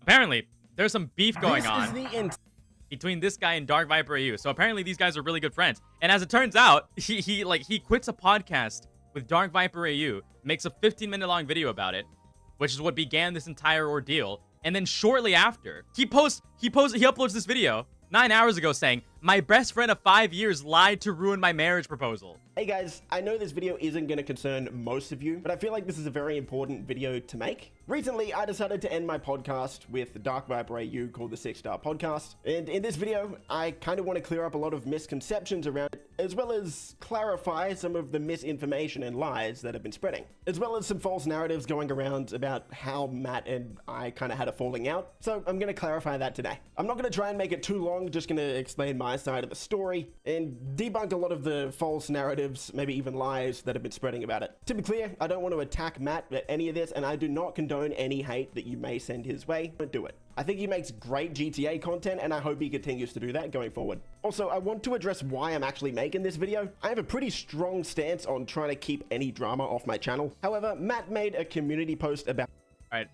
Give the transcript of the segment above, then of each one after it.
Apparently, there's some beef going on between this guy and DarkViperAU. So apparently these guys are really good friends. And as it turns out, he quits a podcast with DarkViperAU, makes a 15-minute long video about it, which is what began this entire ordeal. And then shortly after, he uploads this video 9 hours ago saying, "My best friend of 5 years lied to ruin my marriage proposal." Hey guys, I know this video isn't going to concern most of you, but I feel like this is a very important video to make. Recently, I decided to end my podcast with DarkViperAU called the 6-Star Podcast, and in this video, I kind of want to clear up a lot of misconceptions around it, as well as clarify some of the misinformation and lies that have been spreading, as well as some false narratives going around about how Matt and I kind of had a falling out, so I'm going to clarify that today. I'm not going to try and make it too long, just going to explain my side of the story, and debunk a lot of the false narratives, maybe even lies that have been spreading about it. To be clear, I don't want to attack Matt at any of this, and I do not condone any hate that you may send his way. Don't do it. I think he makes great GTA content, and I hope he continues to do that going forward. Also, I want to address why I'm actually making this video. I have a pretty strong stance on trying to keep any drama off my channel. However, Matt made a community post about... Alright.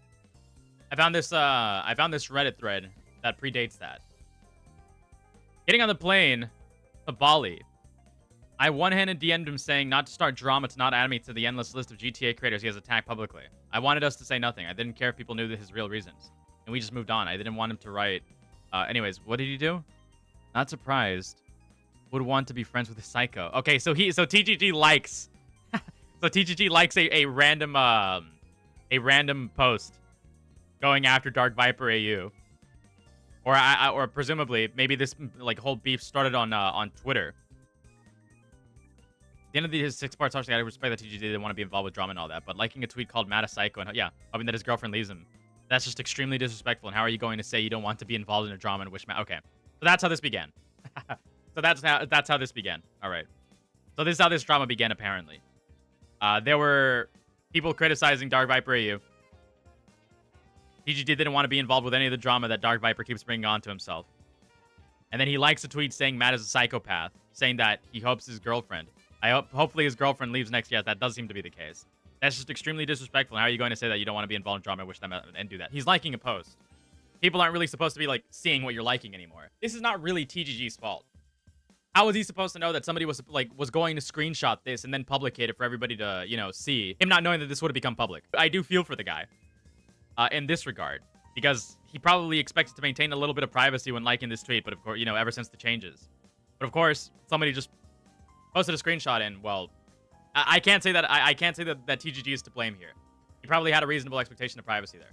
I found this Reddit thread that predates that. Getting on the plane to Bali, I one-handed DM'd him saying not to start drama, to not add me to the endless list of GTA creators he has attacked publicly. I wanted us to say nothing. I didn't care if people knew his real reasons. And we just moved on. I didn't want him to write. Anyways, what did he do? Not surprised. Would want to be friends with a psycho. Okay, so TGG likes... so TGG likes a random post going after DarkViperAU. Or presumably, maybe this like whole beef started on Twitter. At the end of his 6-part article, I respect that TGG didn't want to be involved with drama and all that, but liking a tweet called Matt a psycho and yeah, hoping that his girlfriend leaves him, that's just extremely disrespectful. And how are you going to say you don't want to be involved in a drama and wish Matt? Okay, so that's how this began. So that's how this began. All right. So this is how this drama began. Apparently, there were people criticizing DarkViperAU. TGG didn't want to be involved with any of the drama that DarkViper keeps bringing on to himself. And then he likes a tweet saying Matt is a psychopath, saying that he hopes his girlfriend. Hopefully his girlfriend leaves next year. That does seem to be the case. That's just extremely disrespectful. And how are you going to say that you don't want to be involved in drama, wish them and do that? He's liking a post. People aren't really supposed to be like seeing what you're liking anymore. This is not really TGG's fault. How was he supposed to know that somebody was going to screenshot this and then publicate it for everybody to, you know, see? Him not knowing that this would have become public. I do feel for the guy in this regard, because he probably expected to maintain a little bit of privacy when liking this tweet, but of course, you know, ever since the changes. But of course, somebody just posted a screenshot, and well, I can't say that that TGG is to blame here. He probably had a reasonable expectation of privacy there.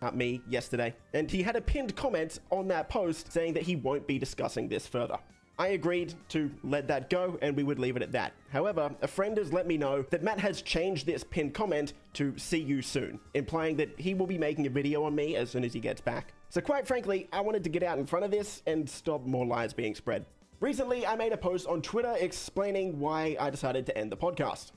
Not me yesterday, and he had a pinned comment on that post saying that he won't be discussing this further. I agreed to let that go, and we would leave it at that. However, a friend has let me know that Matt has changed this pinned comment to "see you soon," implying that he will be making a video on me as soon as he gets back. So quite frankly, I wanted to get out in front of this and stop more lies being spread. Recently, I made a post on Twitter explaining why I decided to end the podcast.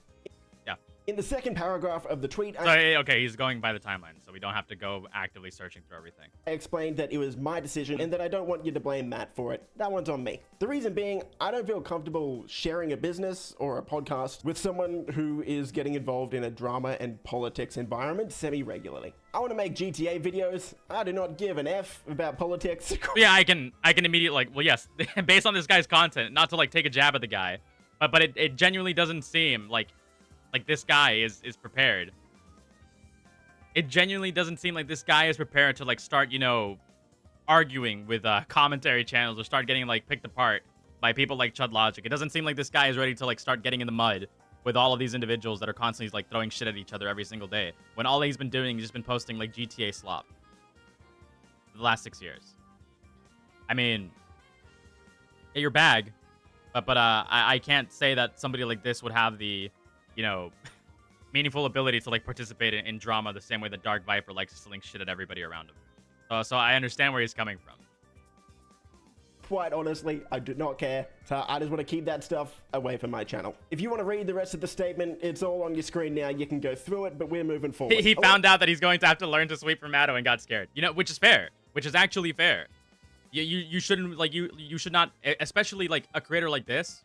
Yeah. In the second paragraph of the tweet, okay, he's going by the timeline, so we don't have to go actively searching through everything. I explained that it was my decision and that I don't want you to blame Matt for it. That one's on me. The reason being, I don't feel comfortable sharing a business or a podcast with someone who is getting involved in a drama and politics environment semi-regularly. I want to make GTA videos. I do not give an F about politics. Yeah, I can immediately, well, yes, based on this guy's content, not to like take a jab at the guy, but it genuinely doesn't seem like this guy is prepared. It genuinely doesn't seem like this guy is prepared to like start, you know, arguing with commentary channels or start getting like picked apart by people like Chud Logic. It doesn't seem like this guy is ready to like start getting in the mud with all of these individuals that are constantly like throwing shit at each other every single day, when all he's been doing is just been posting like GTA slop for the last 6 years. I mean, get your bag, but I can't say that somebody like this would have the, you know, meaningful ability to like participate in drama the same way that DarkViper likes to sling shit at everybody around him. So I understand where he's coming from. Quite honestly, I do not care. So I just want to keep that stuff away from my channel. If you want to read the rest of the statement, it's all on your screen now. You can go through it, but we're moving forward. He found out that he's going to have to learn to sweep from Matto and got scared. You know, which is fair. Which is actually fair. You shouldn't, like, you should not, especially like a creator like this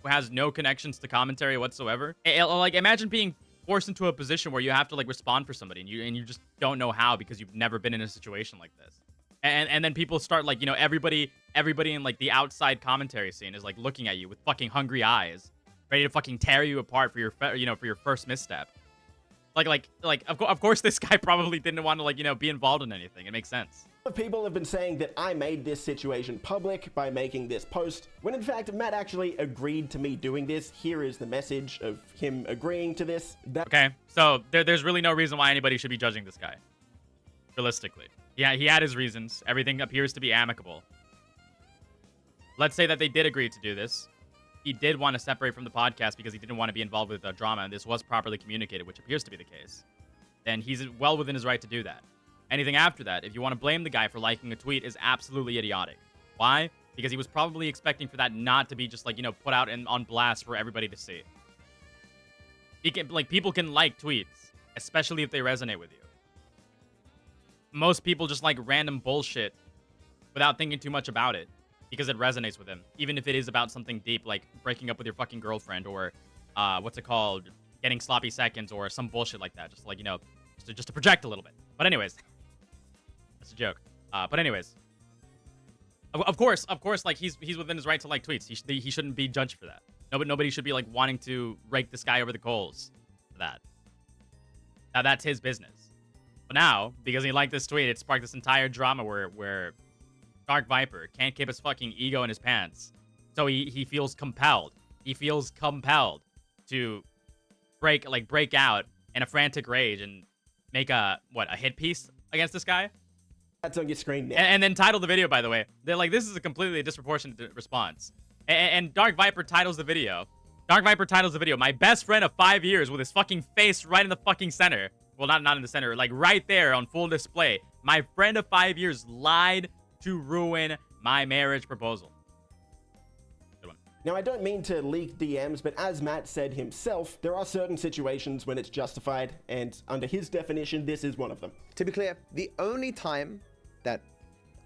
who has no connections to commentary whatsoever. Like, imagine being forced into a position where you have to like respond for somebody, and you just don't know how because you've never been in a situation like this. And then people start like, you know, everybody in like the outside commentary scene is like looking at you with fucking hungry eyes, ready to fucking tear you apart for your for your first misstep. Of course this guy probably didn't want to like, you know, be involved in anything. It makes sense. People have been saying that I made this situation public by making this post, when in fact Matt actually agreed to me doing this. Here is the message of him agreeing to this. Okay, so there's really no reason why anybody should be judging this guy. Realistically. Yeah, he had his reasons. Everything appears to be amicable. Let's say that they did agree to do this. He did want to separate from the podcast because he didn't want to be involved with drama, and this was properly communicated, which appears to be the case. Then he's well within his right to do that. Anything after that, if you want to blame the guy for liking a tweet, is absolutely idiotic. Why? Because he was probably expecting for that not to be just like, you know, put out and on blast for everybody to see. He can, like, people can like tweets, especially if they resonate with you. Most people just like random bullshit without thinking too much about it because it resonates with them, even if it is about something deep like breaking up with your fucking girlfriend or what's it called, getting sloppy seconds or some bullshit like that. Just like, you know, just to project a little bit. But anyways, that's a joke. But anyways, of course, like he's within his right to like tweets. He shouldn't be judged for that. Nobody should be like wanting to rake this guy over the coals for that. Now that's his business. But now, because he liked this tweet, it sparked this entire drama where Dark Viper can't keep his fucking ego in his pants. So he feels compelled. He feels compelled to break out in a frantic rage and make a hit piece against this guy. That's on your screen now. And then title the video, by the way. They're like, this is a completely disproportionate response. And Dark Viper titles the video. My best friend of 5 years with his fucking face right in the fucking center. Well, not in the center, like right there on full display. My friend of 5 years lied to ruin my marriage proposal. Good one. Now, I don't mean to leak DMs, but as Matt said himself, there are certain situations when it's justified, and under his definition, this is one of them. To be clear, the only time that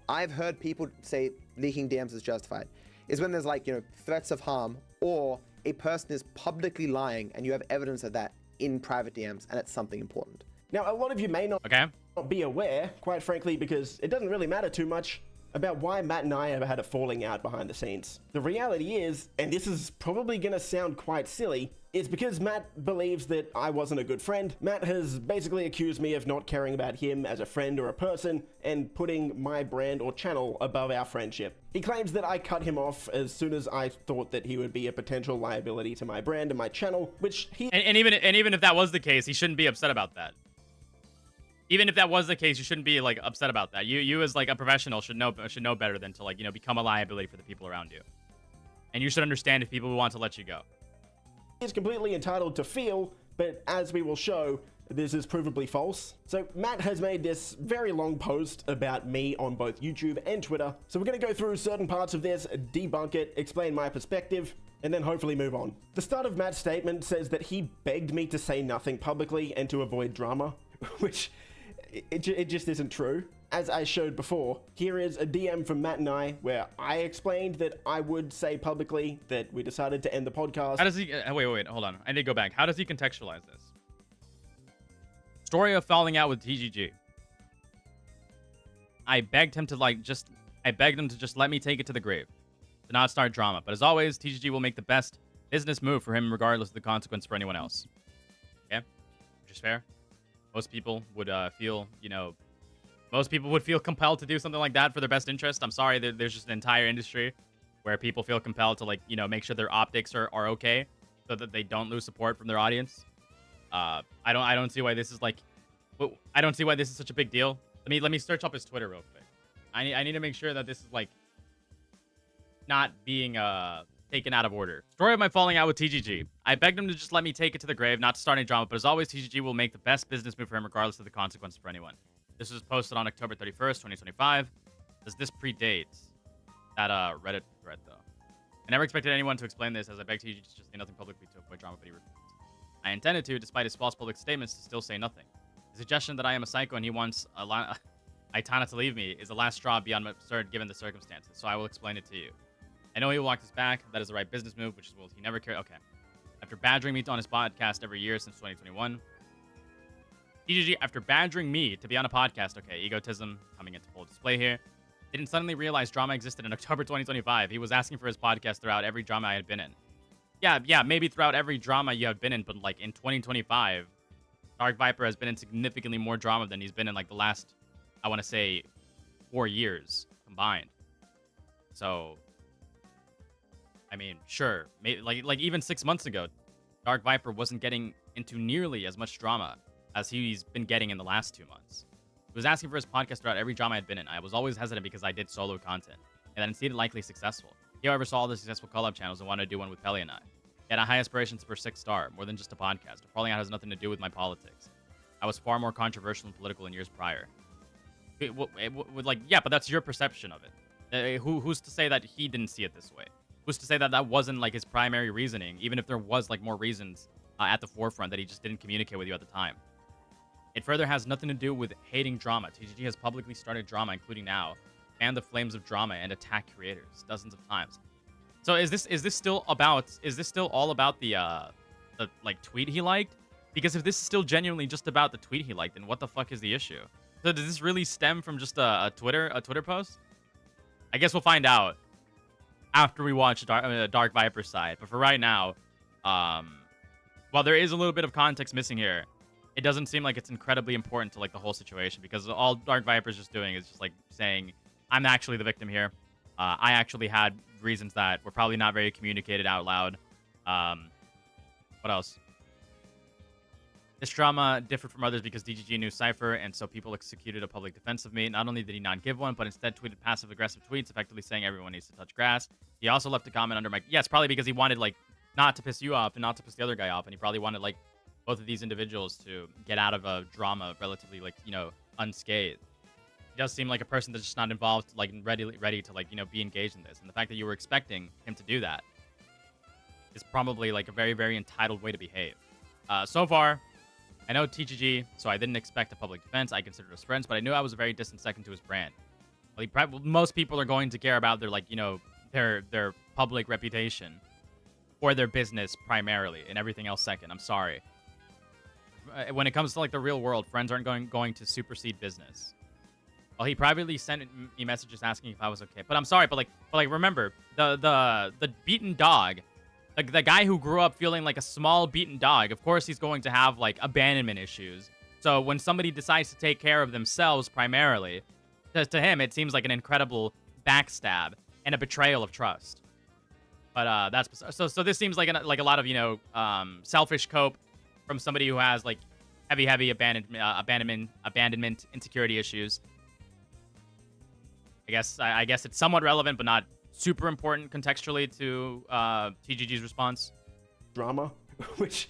I've heard people say leaking DMs is justified is when there's like, you know, threats of harm or a person is publicly lying and you have evidence of that in private DMs and it's something important. Now, a lot of you may not be aware, quite frankly, because it doesn't really matter too much about why Matt and I have had a falling out behind the scenes. The reality is, and this is probably gonna sound quite silly, is because Matt believes that I wasn't a good friend. Matt has basically accused me of not caring about him as a friend or a person and putting my brand or channel above our friendship. He claims that I cut him off as soon as I thought that he would be a potential liability to my brand and my channel, which he... And even if that was the case, he shouldn't be upset about that. Even if that was the case, you shouldn't be like upset about that. You as like a professional should know better than to like, you know, become a liability for the people around you. And you should understand if people want to let you go. He's completely entitled to feel, but as we will show, this is provably false. So Matt has made this very long post about me on both YouTube and Twitter. So we're going to go through certain parts of this, debunk it, explain my perspective, and then hopefully move on. The start of Matt's statement says that he begged me to say nothing publicly and to avoid drama, which it just isn't true. As I showed before, here is a DM from Matt and I where I explained that I would say publicly that we decided to end the podcast. How does he... wait, hold on. I need to go back. How does he contextualize this? Story of falling out with TGG. I begged him to just let me take it to the grave. To not start drama. But as always, TGG will make the best business move for him regardless of the consequence for anyone else. Okay? Which is fair. Most people would feel, you know... Most people would feel compelled to do something like that for their best interest. I'm sorry, there's just an entire industry where people feel compelled to, like, you know, make sure their optics are okay so that they don't lose support from their audience. I don't see why this is like... I don't see why this is such a big deal. Let me search up his Twitter real quick. I need to make sure that this is, like, not being taken out of order. Story of my falling out with TGG. I begged him to just let me take it to the grave, not to start any drama, but as always, TGG will make the best business move for him regardless of the consequences for anyone. This was posted on October 31st, 2025. Does this predate that Reddit thread, though? I never expected anyone to explain this, as I begged TGG to just say nothing publicly to avoid drama, but he refused. I intended to, despite his false public statements, to still say nothing. The suggestion that I am a psycho and he wants Aitana to leave me is the last straw beyond absurd given the circumstances, so I will explain it to you. I know he will walk this back. That is the right business move, which is will he never care. Okay. after badgering me on his podcast every year since 2021. TGG, after badgering me to be on a podcast, okay, egotism coming into full display here, didn't suddenly realize drama existed in October 2025. He was asking for his podcast throughout every drama I had been in. Yeah, maybe throughout every drama you have been in, but like in 2025, Dark Viper has been in significantly more drama than he's been in like the last, I want to say, 4 years combined. So, I mean, sure, maybe, like even 6 months ago, Dark Viper wasn't getting into nearly as much drama as he's been getting in the last 2 months. He was asking for his podcast throughout every drama I'd been in. I was always hesitant because I did solo content, and then seemed likely successful. He, however, saw all the successful collab channels and wanted to do one with Pelly and I. He had high aspirations for 6-star, more than just a podcast. Falling out has nothing to do with my politics. I was far more controversial and political in years prior. Yeah, but that's your perception of it. Who's to say that he didn't see it this way? Who's to say that that wasn't like his primary reasoning, even if there was like more reasons at the forefront that he just didn't communicate with you at the time? It further has nothing to do with hating drama. TGG has publicly started drama, including now, fanned the flames of drama and attacked creators dozens of times. So is this still all about the like tweet he liked? Because if this is still genuinely just about the tweet he liked, then what the fuck is the issue? So does this really stem from just a Twitter post? I guess we'll find out after we watch Dark Viper's side. But for right now, while there is a little bit of context missing here, it doesn't seem like it's incredibly important to like the whole situation, because all Dark Viper's just doing is just like saying, I'm actually the victim here. I actually had reasons that were probably not very communicated out loud. What else? This drama differed from others because DGG knew Cypher, and so people executed a public defense of me. Not only did he not give one, but instead tweeted passive-aggressive tweets, effectively saying everyone needs to touch grass. He also left a comment under my... Yes, probably because he wanted, like, not to piss you off and not to piss the other guy off, and he probably wanted, like, both of these individuals to get out of a drama relatively, like, you know, unscathed. He does seem like a person that's just not involved, like, ready to, like, you know, be engaged in this. And the fact that you were expecting him to do that is probably, like, a very, very entitled way to behave. So far... I know TGG, so I didn't expect a public defense. I considered us friends, but I knew I was a very distant second to his brand. Well, most people are going to care about their, like, you know, their public reputation or their business primarily, and everything else second. I'm sorry. When it comes to like the real world, friends aren't going to supersede business. Well, he privately sent me messages asking if I was okay, but I'm sorry. But remember the beaten dog. Like, the guy who grew up feeling like a small beaten dog, of course he's going to have, like, abandonment issues. So when somebody decides to take care of themselves primarily, to him, it seems like an incredible backstab and a betrayal of trust. But that's... So this seems like a lot of, you know, selfish cope from somebody who has, like, heavy abandonment insecurity issues. I guess it's somewhat relevant, but not super important contextually to TGG's response. Drama, which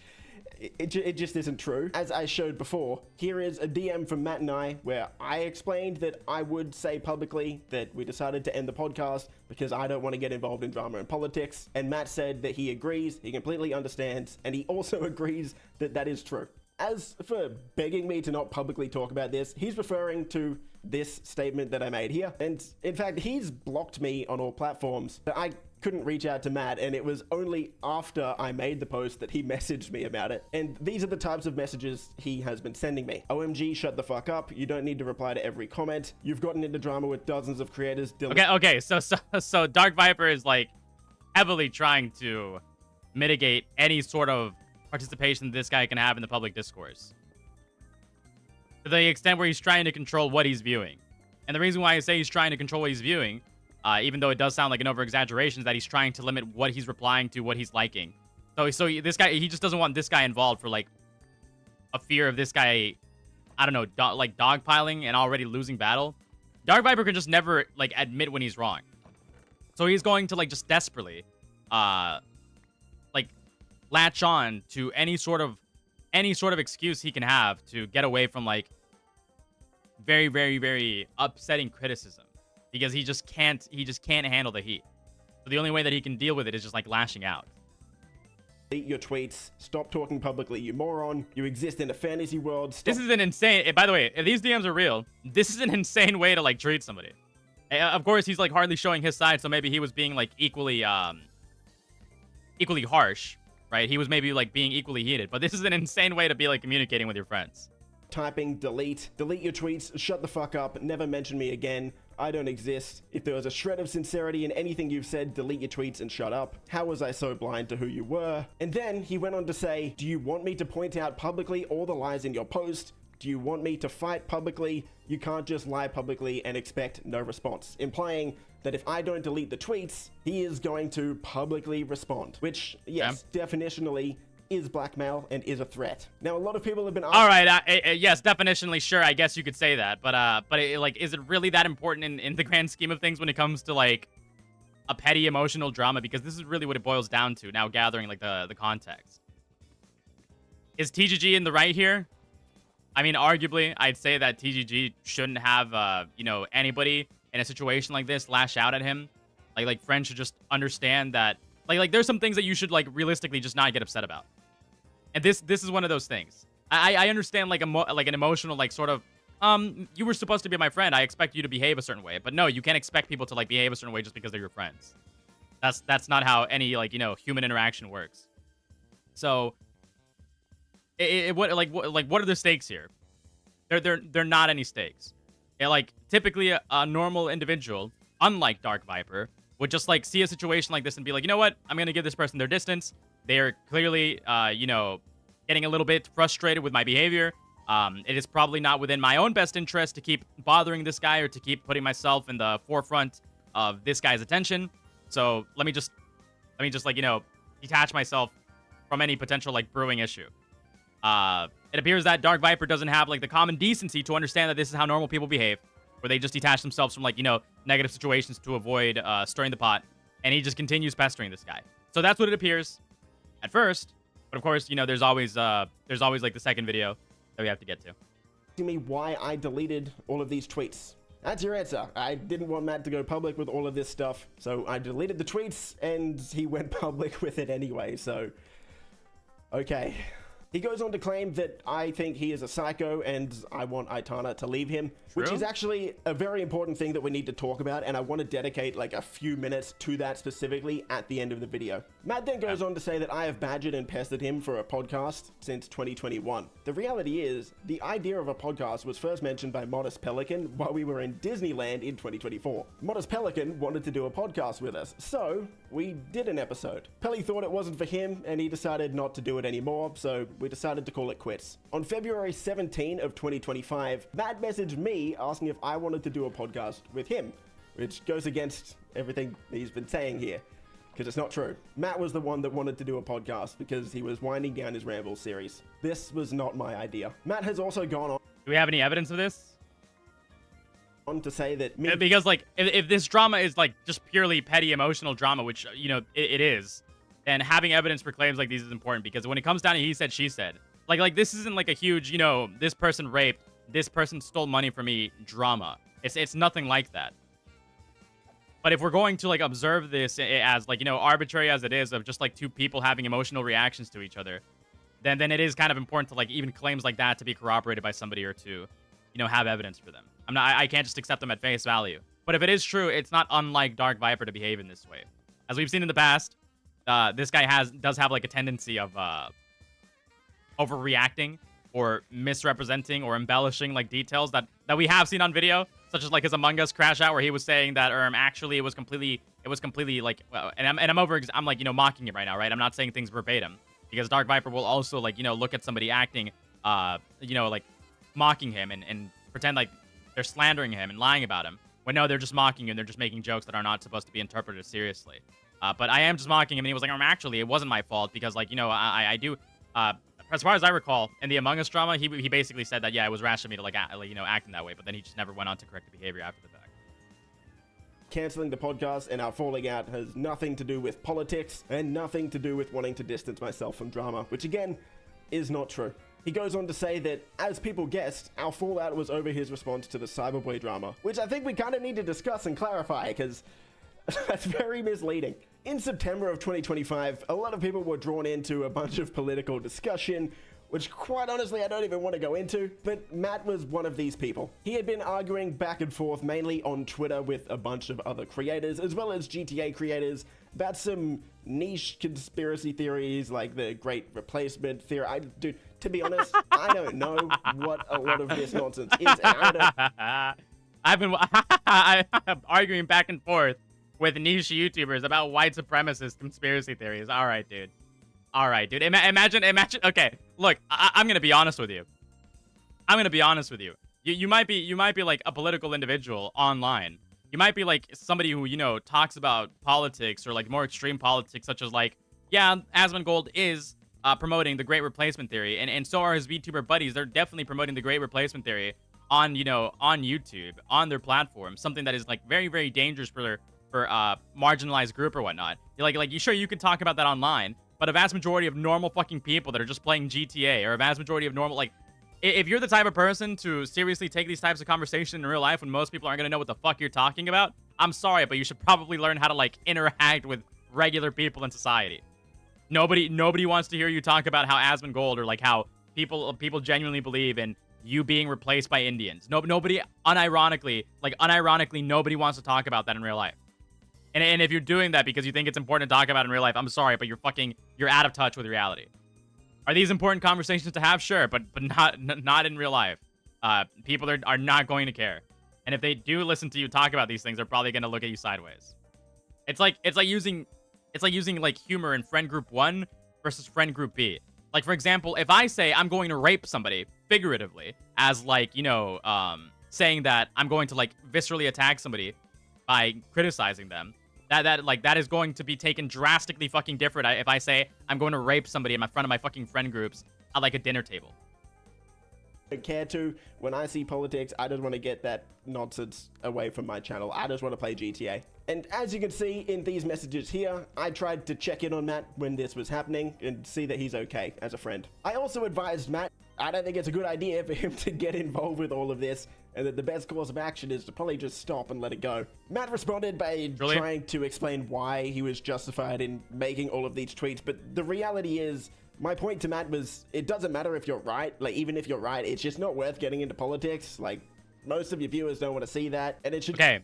it just isn't true. As I showed before, here is a DM from Matt and I where I explained that I would say publicly that we decided to end the podcast because I don't want to get involved in drama and politics. And Matt said that he agrees, he completely understands, and he also agrees that that is true. As for begging me to not publicly talk about this, he's referring to this statement that I made here. And in fact, he's blocked me on all platforms. But I couldn't reach out to Matt, and it was only after I made the post that he messaged me about it. And these are the types of messages he has been sending me. OMG, shut the fuck up. You don't need to reply to every comment. You've gotten into drama with dozens of creators. Okay, so Dark Viper is like heavily trying to mitigate any sort of participation this guy can have in the public discourse, to the extent where he's trying to control what he's viewing. And the reason why I say he's trying to control what he's viewing, even though it does sound like an over-exaggeration, is that he's trying to limit what he's replying to, what he's liking. So this guy, he just doesn't want this guy involved for, like, a fear of this guy, I don't know, dogpiling and already losing battle. Dark Viper can just never, like, admit when he's wrong. So he's going to, like, just desperately, like, latch on to any sort of excuse he can have to get away from, like, very, very, very upsetting criticism, because he just can't handle the heat. So the only way that he can deal with it is just, like, lashing out. Delete your tweets. Stop talking publicly, you moron. You exist in a fantasy world. Stop. This is an insane... By the way, if these DMs are real, this is an insane way to, like, treat somebody. Of course, he's, like, hardly showing his side, so maybe he was being, like, equally harsh. right? He was maybe like being equally heated, but this is an insane way to be like communicating with your friends. Typing delete your tweets, shut the fuck up, never mention me again, I don't exist. If there was a shred of sincerity in anything you've said, delete your tweets and shut up. How was I so blind to who you were? And then he went on to say, do you want me to point out publicly all the lies in your post? Do you want me to fight publicly? You can't just lie publicly and expect no response, implying that if I don't delete the tweets, he is going to publicly respond, which, yes, definitionally is blackmail and is a threat. Now, a lot of people have been asking— All right, yes, definitionally, sure, I guess you could say that, but like, is it really that important in the grand scheme of things when it comes to like a petty emotional drama? Because this is really what it boils down to. Now, gathering like the context, is TGG in the right here? I mean, arguably, I'd say that TGG shouldn't have you know, anybody in a situation like this lash out at him. Like friends should just understand that like there's some things that you should like realistically just not get upset about. And this is one of those things. I understand like an emotional like sort of you were supposed to be my friend, I expect you to behave a certain way. But no, you can't expect people to like behave a certain way just because they're your friends. That's not how any like, you know, human interaction works. So what are the stakes here? They're not any stakes. Like typically a normal individual, unlike Dark Viper, would just like see a situation like this and be like, you know what? I'm gonna give this person their distance. They're clearly, you know, getting a little bit frustrated with my behavior. It is probably not within my own best interest to keep bothering this guy or to keep putting myself in the forefront of this guy's attention. So let me just like, you know, detach myself from any potential like brewing issue. It appears that Dark Viper doesn't have like the common decency to understand that this is how normal people behave, where they just detach themselves from like, you know, negative situations to avoid stirring the pot, and he just continues pestering this guy. So that's what it appears at first, but of course, you know, there's always like the second video that we have to get to. Me why I deleted all of these tweets. That's your answer. I didn't want Matt to go public with all of this stuff, so I deleted the tweets and he went public with it anyway, so okay. He goes on to claim that I think he is a psycho and I want Aitana to leave him, which is actually a very important thing that we need to talk about, and I want to dedicate like a few minutes to that specifically at the end of the video. Matt then goes on to say that I have badgered and pestered him for a podcast since 2021. The reality is, the idea of a podcast was first mentioned by Modest Pelican while we were in Disneyland in 2024. Modest Pelican wanted to do a podcast with us, so we did an episode. Pelly thought it wasn't for him and he decided not to do it anymore, so we decided to call it quits. On February 17 of 2025, Matt messaged me asking if I wanted to do a podcast with him, which goes against everything he's been saying here, because it's not true. Matt was the one that wanted to do a podcast because he was winding down his Ramble series. This was not my idea. Matt has also gone on— Do we have any evidence of this? On to say that because like if this drama is like just purely petty emotional drama, which, you know, it is, then having evidence for claims like these is important, because when it comes down to he said, she said, like this isn't like a huge, you know, this person raped, this person stole money from me drama. It's nothing like that. But if we're going to like observe this as like, you know, arbitrary as it is of just like two people having emotional reactions to each other, then it is kind of important to like even claims like that to be corroborated by somebody or to, you know, have evidence for them. I can't just accept them at face value. But if it is true, it's not unlike Dark Viper to behave in this way. As we've seen in the past, this guy does have like a tendency of overreacting or misrepresenting or embellishing like details that we have seen on video, such as like his Among Us crash out where he was saying that actually it was completely like, and I'm like, you know, mocking it right now, right? I'm not saying things verbatim, because Dark Viper will also like, you know, look at somebody acting you know, like mocking him and pretend like they're slandering him and lying about him, when no, they're just mocking you and they're just making jokes that are not supposed to be interpreted seriously. But I am just mocking him, and he was like, actually, it wasn't my fault, because like, you know, I do as far as I recall, in the Among Us drama, he basically said that, yeah, it was rash of me to like you know, act in that way, but then he just never went on to correct the behavior after the fact. Canceling the podcast and our falling out has nothing to do with politics and nothing to do with wanting to distance myself from drama, which again is not true. He goes on to say that, as people guessed, our fallout was over his response to the Cyberboy drama, which I think we kind of need to discuss and clarify, because that's very misleading. In September of 2025, a lot of people were drawn into a bunch of political discussion, which quite honestly I don't even want to go into, but Matt was one of these people. He had been arguing back and forth mainly on Twitter with a bunch of other creators, as well as GTA creators, about some niche conspiracy theories like the Great Replacement theory. Dude, to be honest, I don't know what a lot of this nonsense is. And I've been arguing back and forth with niche YouTubers about white supremacist conspiracy theories. All right, dude. All right, dude. Imagine. Okay, look, I'm gonna be honest with you. You might be like a political individual online. You might be like somebody who, you know, talks about politics or like more extreme politics, such as like, yeah, Asmongold is promoting the Great Replacement theory, and so are his VTuber buddies. They're definitely promoting the Great Replacement theory on, you know, on YouTube, on their platform, something that is like very, very dangerous for marginalized group or whatnot. Like you sure you could talk about that online, but a vast majority of normal fucking people that are just playing GTA, or a vast majority of normal, like, if you're the type of person to seriously take these types of conversations in real life when most people aren't gonna know what the fuck you're talking about, I'm sorry, but you should probably learn how to like interact with regular people in society. Nobody wants to hear you talk about how Asmongold, or like how people genuinely believe in you being replaced by Indians. Nobody, unironically, nobody wants to talk about that in real life. And if you're doing that because you think it's important to talk about in real life, I'm sorry, but you're out of touch with reality. Are these important conversations to have? Sure, but not in real life. People are not going to care. And if they do listen to you talk about these things, they're probably going to look at you sideways. It's like using like humor in friend group 1 versus friend group B. Like, for example, if I say I'm going to rape somebody figuratively, as like, you know, saying that I'm going to like viscerally attack somebody by criticizing them, that is going to be taken drastically fucking different if I say I'm going to rape somebody in front of my fucking friend groups at like a dinner table. I don't care to. When I see politics, I just want to get that nonsense away from my channel. I just want to play GTA. And as you can see in these messages here, I tried to check in on Matt when this was happening and see that he's okay as a friend. I also advised Matt, I don't think it's a good idea for him to get involved with all of this, and that the best course of action is to probably just stop and let it go. Matt responded by trying to explain why he was justified in making all of these tweets, but the reality is, my point to Matt was, it doesn't matter if you're right. Like, even if you're right, it's just not worth getting into politics. Like, most of your viewers don't want to see that, and it should... Okay.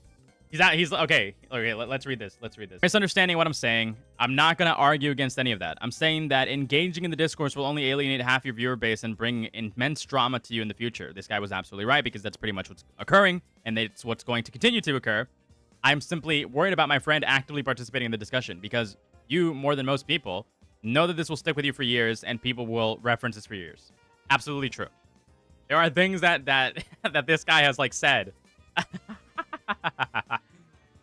Okay, let's read this. Misunderstanding what I'm saying. I'm not going to argue against any of that. I'm saying that engaging in the discourse will only alienate half your viewer base and bring immense drama to you in the future. This guy was absolutely right, because that's pretty much what's occurring, and it's what's going to continue to occur. I'm simply worried about my friend actively participating in the discussion, because you, more than most people, know that this will stick with you for years, and people will reference this for years. Absolutely true. There are things that this guy has, like, said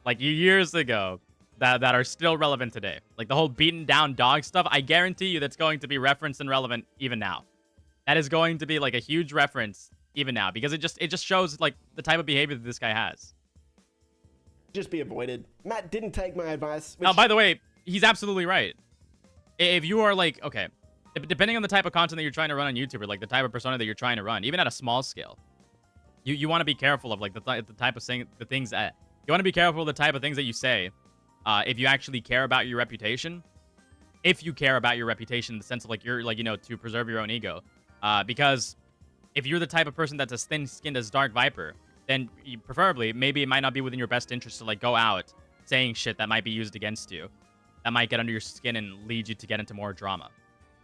like years ago that are still relevant today. Like the whole beaten down dog stuff, I guarantee you that's going to be referenced and relevant even now. That is going to be like a huge reference even now, because it just shows like the type of behavior that this guy has. Just be avoided. Matt didn't take my advice. Now, by the way, he's absolutely right. If you are like, okay, depending on the type of content that you're trying to run on YouTube, or like the type of persona that you're trying to run, even at a small scale, you want to be careful of like the type of the things that you want to be careful of the type of things that you say. If you actually care about your reputation, if you care about your reputation in the sense of like you're like, you know, to preserve your own ego, because if you're the type of person that's as thin-skinned as Dark Viper, then preferably maybe it might not be within your best interest to like go out saying shit that might be used against you, that might get under your skin and lead you to get into more drama,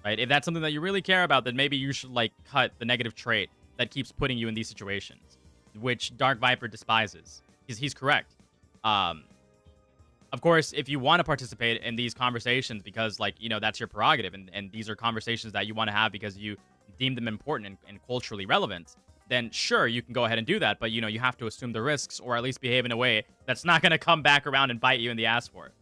right? If that's something that you really care about, then maybe you should like cut the negative trait that keeps putting you in these situations, which Dark Viper despises. He's correct. Of course, if you want to participate in these conversations because, like, you know, that's your prerogative, and these are conversations that you want to have because you deem them important and culturally relevant, then sure, you can go ahead and do that, but, you know, you have to assume the risks, or at least behave in a way that's not going to come back around and bite you in the ass for it.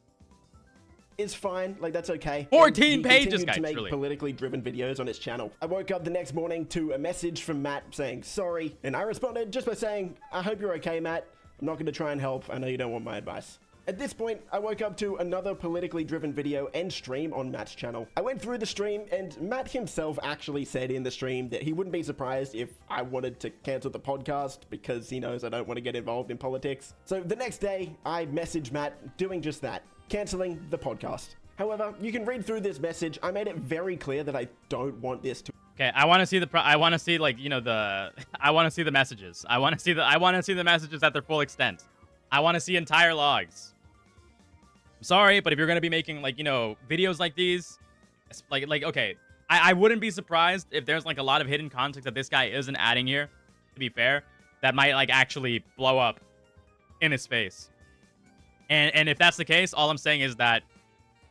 It's fine, like that's okay. 14 pages, guys, to make truly. politically driven videos on his channel. I woke up the next morning to a message from Matt saying sorry, and I responded just by saying, I hope you're okay, Matt. I'm not going to try and help. I know you don't want my advice. At this point, I woke up to another politically driven video and stream on Matt's channel. I went through the stream, and Matt himself actually said in the stream that he wouldn't be surprised if I wanted to cancel the podcast because he knows I don't want to get involved in politics. So the next day, I messaged Matt doing just that, canceling the podcast. However, you can read through this message. I made it very clear that I don't want this to... Okay, I want to see I want to see, like, you know, I want to see the messages. I want to see the messages at their full extent. I want to see entire logs. I'm sorry, but if you're gonna be making like, videos like these, okay, I wouldn't be surprised if there's like a lot of hidden context that this guy isn't adding here, to be fair, that might like actually blow up in his face. And if that's the case, all I'm saying is that,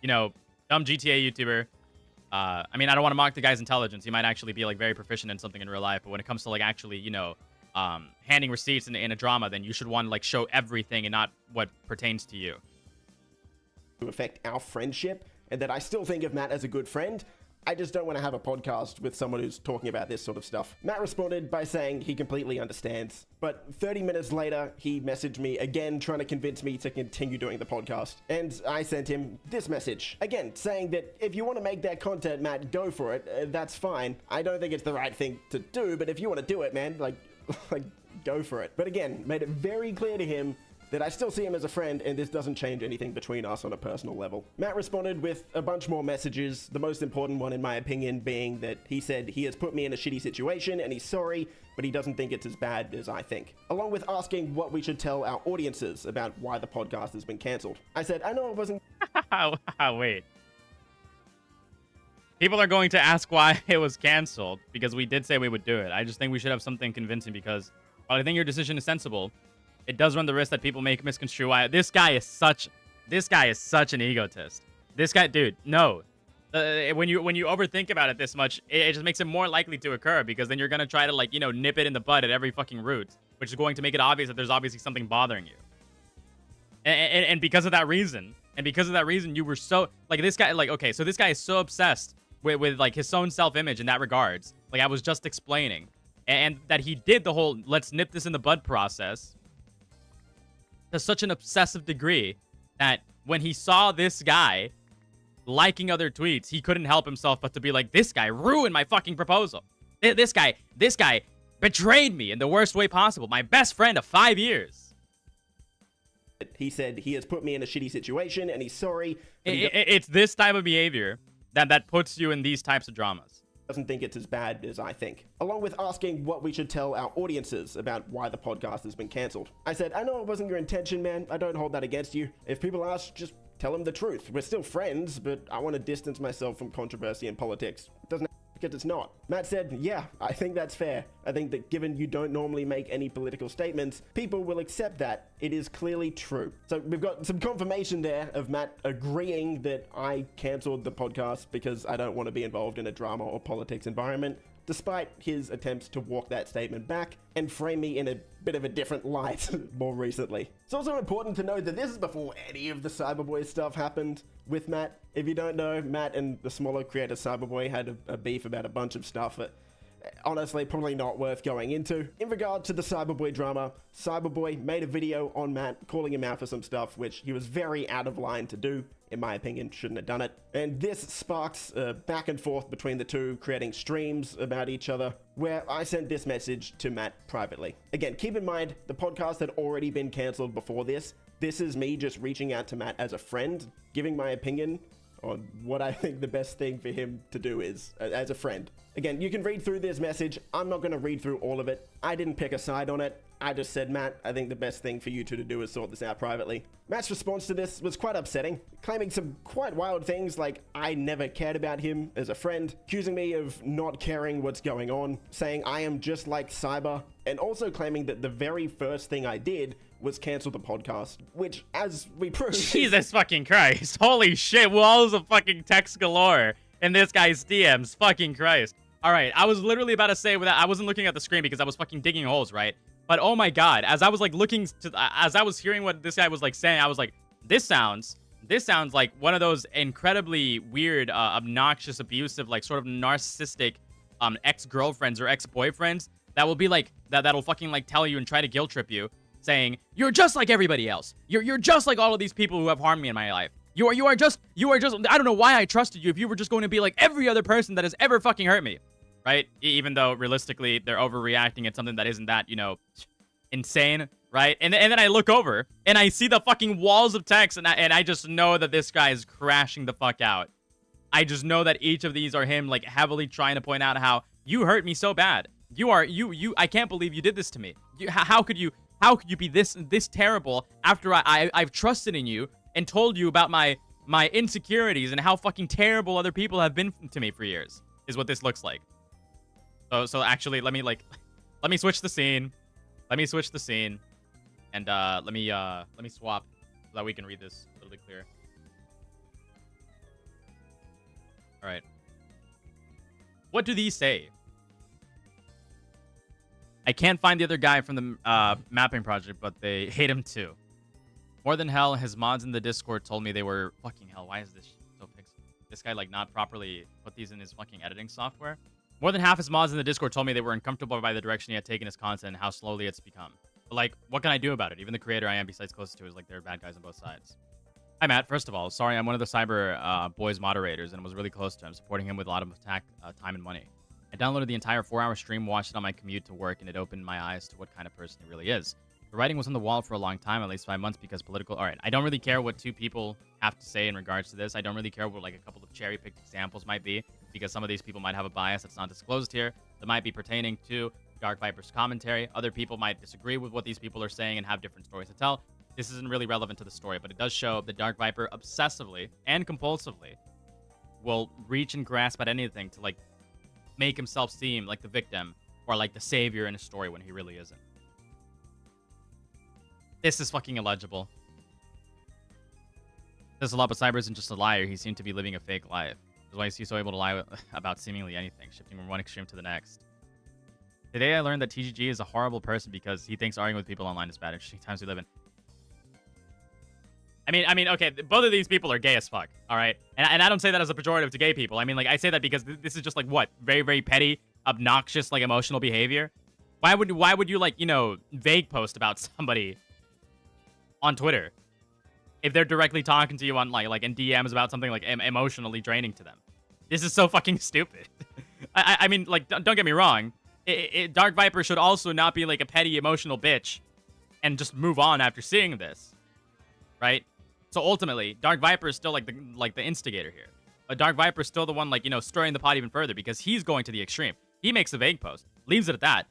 dumb GTA YouTuber, I mean, I don't want to mock the guy's intelligence. He might actually be like very proficient in something in real life, but when it comes to like actually, handing receipts in a drama, then you should want to like show everything and not what pertains to you. To affect our friendship, and that I still think of Matt as a good friend. I just don't want to have a podcast with someone who's talking about this sort of stuff. Matt responded by saying he completely understands, but 30 minutes later, he messaged me again trying to convince me to continue doing the podcast. And I sent him this message, again, saying that if you want to make that content, Matt, go for it. That's fine. I don't think it's the right thing to do, but if you want to do it, man, like, go for it. But again, made it very clear to him that I still see him as a friend, and this doesn't change anything between us on a personal level. Matt responded with a bunch more messages, the most important one in my opinion being that he said he has put me in a shitty situation and he's sorry, but he doesn't think it's as bad as I think. Along with asking what we should tell our audiences about why the podcast has been cancelled. I said, I know it wasn't... Wait. People are going to ask why it was cancelled, because we did say we would do it. I just think we should have something convincing, because while I think your decision is sensible, it does run the risk that people make misconstrue why. This guy is such an egotist. This guy, dude, no. When you overthink about it this much, it just makes it more likely to occur, because then you're gonna try to like, nip it in the bud at every fucking root, which is going to make it obvious that there's obviously something bothering you. And because of that reason, you were so like this guy, like, okay, so this guy is so obsessed with like his own self-image in that regards, like I was just explaining, and that he did the whole let's nip this in the bud process to such an obsessive degree that when he saw this guy liking other tweets, he couldn't help himself but to be like, this guy ruined my fucking proposal. This guy betrayed me in the worst way possible. My best friend of 5 years. He said he has put me in a shitty situation and he's sorry. It's this type of behavior that puts you in these types of dramas. Doesn't think it's as bad as I think. Along with asking what we should tell our audiences about why the podcast has been cancelled. I said, I know it wasn't your intention, man. I don't hold that against you. If people ask, just tell them the truth. We're still friends, but I want to distance myself from controversy and politics. It doesn't because it's not. Matt said, yeah, I think that's fair. I think that given you don't normally make any political statements, people will accept that. It is clearly true. So we've got some confirmation there of Matt agreeing that I cancelled the podcast because I don't want to be involved in a drama or politics environment, despite his attempts to walk that statement back and frame me in a bit of a different light more recently. It's also important to note that this is before any of the Cyberboy stuff happened with Matt. If you don't know, Matt and the smaller creator Cyberboy had a beef about a bunch of stuff that honestly probably not worth going into. In regard to the Cyberboy drama, Cyberboy made a video on Matt calling him out for some stuff which he was very out of line to do. In my opinion, shouldn't have done it. And this sparks back and forth between the two, creating streams about each other, where I sent this message to Matt privately. Again, keep in mind, the podcast had already been cancelled before this. This is me just reaching out to Matt as a friend, giving my opinion on what I think the best thing for him to do is, as a friend. Again, you can read through this message. I'm not going to read through all of it. I didn't pick a side on it. I just said, Matt, I think the best thing for you two to do is sort this out privately. Matt's response to this was quite upsetting, claiming some quite wild things like I never cared about him as a friend, accusing me of not caring what's going on, saying I am just like Cyber, and also claiming that the very first thing I did was cancel the podcast, which, as we proved... Jesus fucking Christ. Holy shit, walls of fucking text galore in this guy's DMs. Fucking Christ. All right, I was literally about to say, I wasn't looking at the screen because I was fucking digging holes, right? But oh my god, as I was like looking to, as I was hearing what this guy was like saying, I was like, this sounds like one of those incredibly weird, obnoxious, abusive, like sort of narcissistic, ex-girlfriends or ex-boyfriends that will be like, that'll fucking like tell you and try to guilt trip you, saying, you're just like everybody else. You're just like all of these people who have harmed me in my life. You are just, I don't know why I trusted you if you were just going to be like every other person that has ever fucking hurt me. Right? Even though realistically they're overreacting at something that isn't that, insane, right? And then I look over and I see the fucking walls of text and I just know that this guy is crashing the fuck out. I just know that each of these are him like heavily trying to point out how you hurt me so bad. I can't believe you did this to me. How could you be this terrible after I've trusted in you and told you about my insecurities and how fucking terrible other people have been to me for years, is what this looks like. So actually, let me switch the scene. Let me switch the scene, and let me swap so that we can read this a little bit clearer. All right. What do these say? I can't find the other guy from the mapping project, but they hate him too. More than hell, his mods in the Discord told me they were fucking hell. Why is this so pixel? This guy like not properly put these in his fucking editing software. More than half his mods in the Discord told me they were uncomfortable by the direction he had taken his content and how slowly it's become. But like, what can I do about it? Even the creator I am besides closest to is like, there are bad guys on both sides. Hi Matt, first of all, sorry, I'm one of the Cyber Boys moderators and was really close to him, supporting him with a lot of time and money. I downloaded the entire 4-hour stream, watched it on my commute to work, and it opened my eyes to what kind of person he really is. The writing was on the wall for a long time, at least 5 months, because political... Alright, I don't really care what two people have to say in regards to this. I don't really care what like a couple of cherry-picked examples might be, because some of these people might have a bias that's not disclosed here, that might be pertaining to Dark Viper's commentary. Other people might disagree with what these people are saying and have different stories to tell. This isn't really relevant to the story, but it does show that Dark Viper obsessively and compulsively will reach and grasp at anything to like make himself seem like the victim or like the savior in a story when he really isn't. This is fucking illegible. There's a lot, but Cyber isn't just a liar. He seemed to be living a fake life. That's why he's so able to lie about seemingly anything, shifting from one extreme to the next. Today I learned that TGG is a horrible person because he thinks arguing with people online is bad. Interesting times we live in. I mean, okay, both of these people are gay as fuck, all right? And I don't say that as a pejorative to gay people. I mean, like, I say that because this is just, like, what? Very, very petty, obnoxious, like, emotional behavior? Why would you, like, you know, vague post about somebody on Twitter if they're directly talking to you on, like in DMs about something, like, emotionally draining to them? This is so fucking stupid. I mean, like, don't get me wrong. Dark Viper should also not be, like, a petty, emotional bitch and just move on after seeing this, right? So ultimately, Dark Viper is still like the instigator here. But Dark Viper is still the one, like, you know, stirring the pot even further because he's going to the extreme. He makes a vague post, leaves it at that.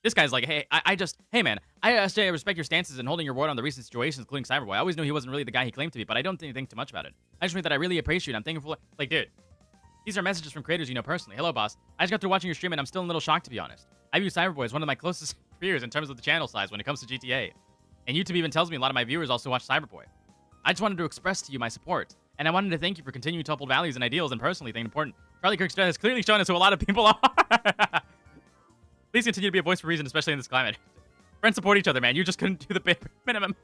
This guy's like, hey, hey man, I respect your stances and holding your word on the recent situations, including Cyberboy. I always knew he wasn't really the guy he claimed to be, but I don't think too much about it. I just mean that I really appreciate it. I'm thankful for, like, dude, these are messages from creators you know personally. Hello, boss. I just got through watching your stream and I'm still a little shocked, to be honest. I view Cyberboy as one of my closest peers in terms of the channel size when it comes to GTA. And YouTube even tells me a lot of my viewers also watch Cyberboy. I just wanted to express to you my support, and I wanted to thank you for continuing to uphold values and ideals and personally think important. Charlie Kirk's has clearly shown us who a lot of people are. Please continue to be a voice for reason, especially in this climate. Friends support each other, man. You just couldn't do the bare minimum.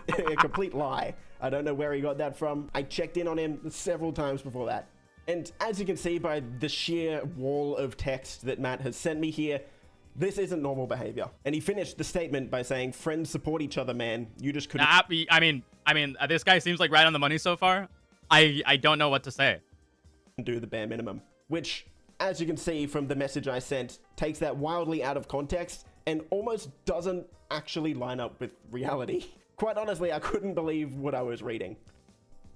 A complete lie. I don't know where he got that from. I checked in on him several times before that. And as you can see by the sheer wall of text that Matt has sent me here, this isn't normal behavior. And he finished the statement by saying, friends support each other, man. You just couldn't... I mean, this guy seems like right on the money so far. I don't know what to say. Do the bare minimum. Which, as you can see from the message I sent, takes that wildly out of context and almost doesn't actually line up with reality. Quite honestly, I couldn't believe what I was reading.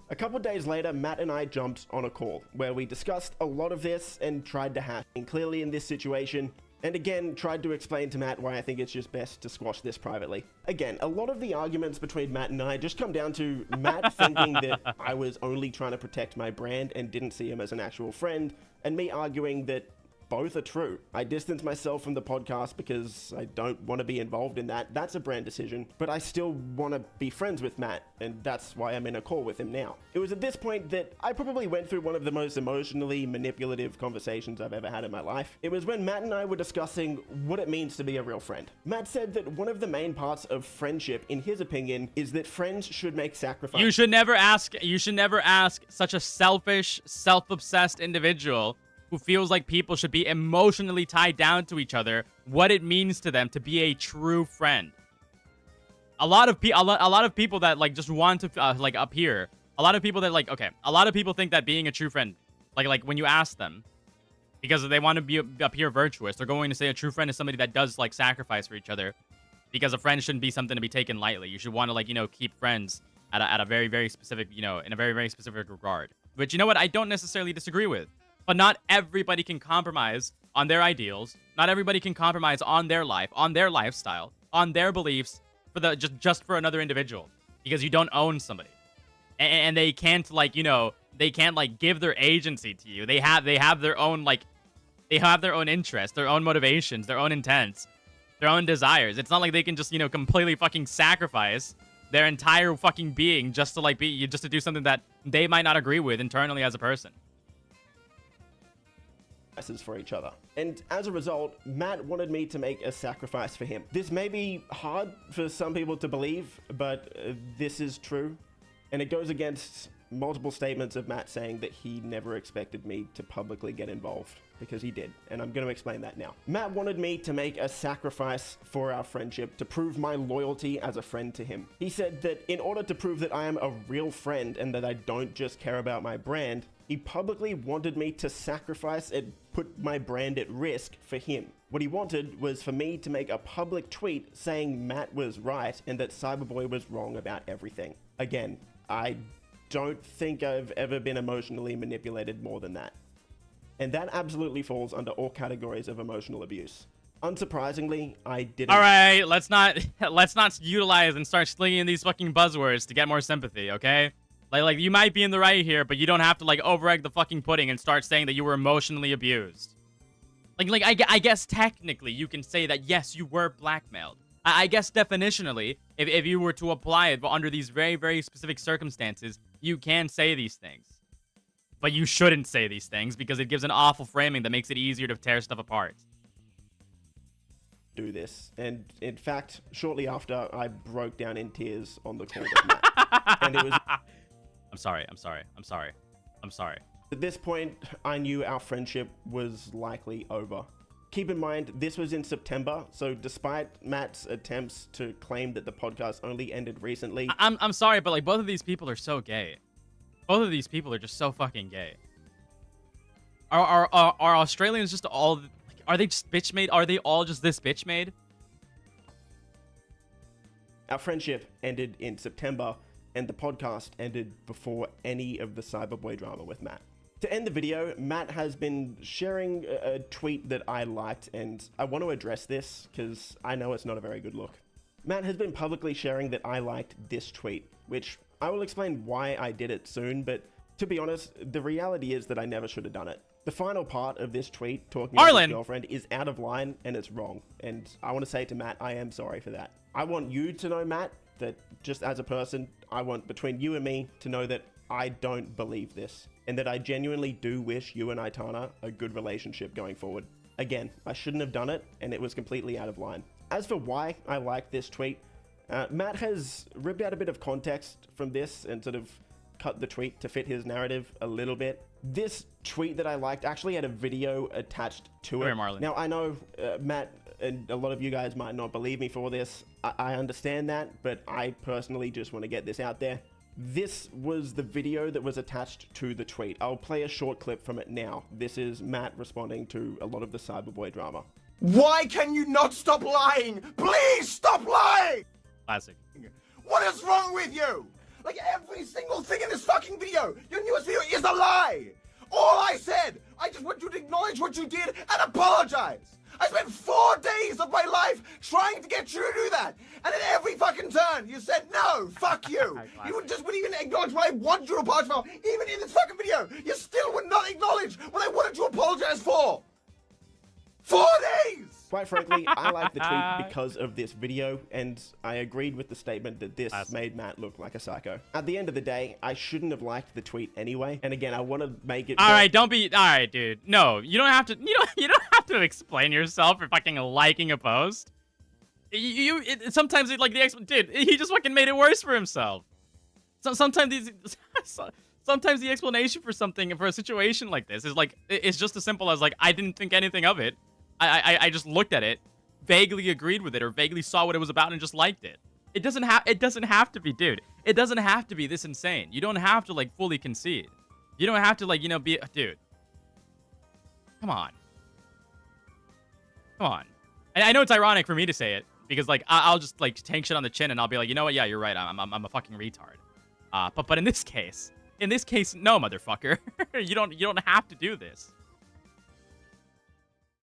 A couple days later, Matt and I jumped on a call where we discussed a lot of this and tried to hash. And clearly in this situation, and again, tried to explain to Matt why I think it's just best to squash this privately. Again, a lot of the arguments between Matt and I just come down to Matt thinking that I was only trying to protect my brand and didn't see him as an actual friend, and me arguing that both are true. I distanced myself from the podcast because I don't want to be involved in that. That's a brand decision, but I still want to be friends with Matt, and that's why I'm in a call with him now. It was at this point that I probably went through one of the most emotionally manipulative conversations I've ever had in my life. It was when Matt and I were discussing what it means to be a real friend. Matt said that one of the main parts of friendship, in his opinion, is that friends should make sacrifices. You should never ask such a selfish, self-obsessed individual who feels like people should be emotionally tied down to each other, what it means to them to be a true friend. A lot of people that like just want to like appear. A lot of people that like, okay, a lot of people think that being a true friend, like when you ask them, because they want to appear virtuous, they're going to say a true friend is somebody that does like sacrifice for each other, because a friend shouldn't be something to be taken lightly. You should want to, like, you know, keep friends at a very, very specific, you know, in a very, very specific regard. But you know what? I don't necessarily disagree with. But not everybody can compromise on their ideals. Not everybody can compromise on their life, on their lifestyle, on their beliefs for the just for another individual, because you don't own somebody. and they can't like, you know, they can't like give their agency to you. They have their own like, they have their own interests, their own motivations, their own intents, their own desires. It's not like they can just, you know, completely fucking sacrifice their entire fucking being just to like be, just to do something that they might not agree with internally as a person. For each other. And as a result, Matt wanted me to make a sacrifice for him. This may be hard for some people to believe, but this is true. And it goes against multiple statements of Matt saying that he never expected me to publicly get involved, because he did. And I'm going to explain that now. Matt wanted me to make a sacrifice for our friendship to prove my loyalty as a friend to him. He said that in order to prove that I am a real friend and that I don't just care about my brand, he publicly wanted me to sacrifice and put my brand at risk for him. What he wanted was for me to make a public tweet saying Matt was right and that Cyberboy was wrong about everything. Again, I don't think I've ever been emotionally manipulated more than that. And that absolutely falls under all categories of emotional abuse. Unsurprisingly, I didn't. All right, let's not utilize and start slinging these fucking buzzwords to get more sympathy, okay? Like you might be in the right here, but you don't have to like over-egg the fucking pudding and start saying that you were emotionally abused. I guess technically you can say that yes, you were blackmailed. I guess definitionally, if you were to apply it under these very, very specific circumstances, you can say these things. But you shouldn't say these things because it gives an awful framing that makes it easier to tear stuff apart. Do this. And in fact, shortly after, I broke down in tears on the call with Matt. And it was... I'm sorry. At this point, I knew our friendship was likely over. Keep in mind, this was in September, so despite Matt's attempts to claim that the podcast only ended recently... I'm sorry, but like both of these people are so gay. Both of these people are just so fucking gay. Are Australians just all... Like, are they just bitch made? Are they all just this bitch made? Our friendship ended in September, and the podcast ended before any of the Cyberboy drama with Matt. To end the video, Matt has been sharing a tweet that I liked, and I want to address this because I know it's not a very good look. Matt has been publicly sharing that I liked this tweet, which I will explain why I did it soon, but to be honest, the reality is that I never should have done it. The final part of this tweet, talking about his girlfriend, is out of line and it's wrong. And I want to say to Matt, I am sorry for that. I want you to know, Matt, that just as a person, I want between you and me to know that I don't believe this, and that I genuinely do wish you and Aitana a good relationship going forward. Again, I shouldn't have done it, and it was completely out of line. As for why I like this tweet, Matt has ripped out a bit of context from this and sort of cut the tweet to fit his narrative a little bit. This tweet that I liked actually had a video attached to it. Now, I know Matt and a lot of you guys might not believe me for this. I understand that, but I personally just want to get this out there. This was the video that was attached to the tweet. I'll play a short clip from it now. This is Matt responding to a lot of the Cyberboy drama. Why can you not stop lying? Please stop lying! Classic. What is wrong with you? Like every single thing in this fucking video, your newest video is a lie! All I said, I just want you to acknowledge what you did and apologize! I spent 4 days of my life trying to get you to do that. And at every fucking turn, you said, no, fuck you. You just wouldn't even acknowledge what I want you to apologize for. Even in this fucking video, you still would not acknowledge what I wanted to apologize for. 4 days! Quite frankly, I like the tweet because of this video, and I agreed with the statement that this made Matt look like a psycho. At the end of the day, I shouldn't have liked the tweet anyway. And again, I want to make it... All right, dude. No, you don't have to, you don't have to explain yourself for fucking liking a post. Sometimes like dude, he just fucking made it worse for himself. Sometimes the explanation for something, for a situation like this is like, it's just as simple as like, I didn't think anything of it. I just looked at it, vaguely agreed with it, or vaguely saw what it was about and just liked it. It doesn't have to be, dude. It doesn't have to be this insane. You don't have to like fully concede. You don't have to like, be, dude. Come on. And I know it's ironic for me to say it because like I'll just like tank shit on the chin and I'll be like, you know what? Yeah, you're right. I'm a fucking retard. But in this case, no, motherfucker. you don't have to do this.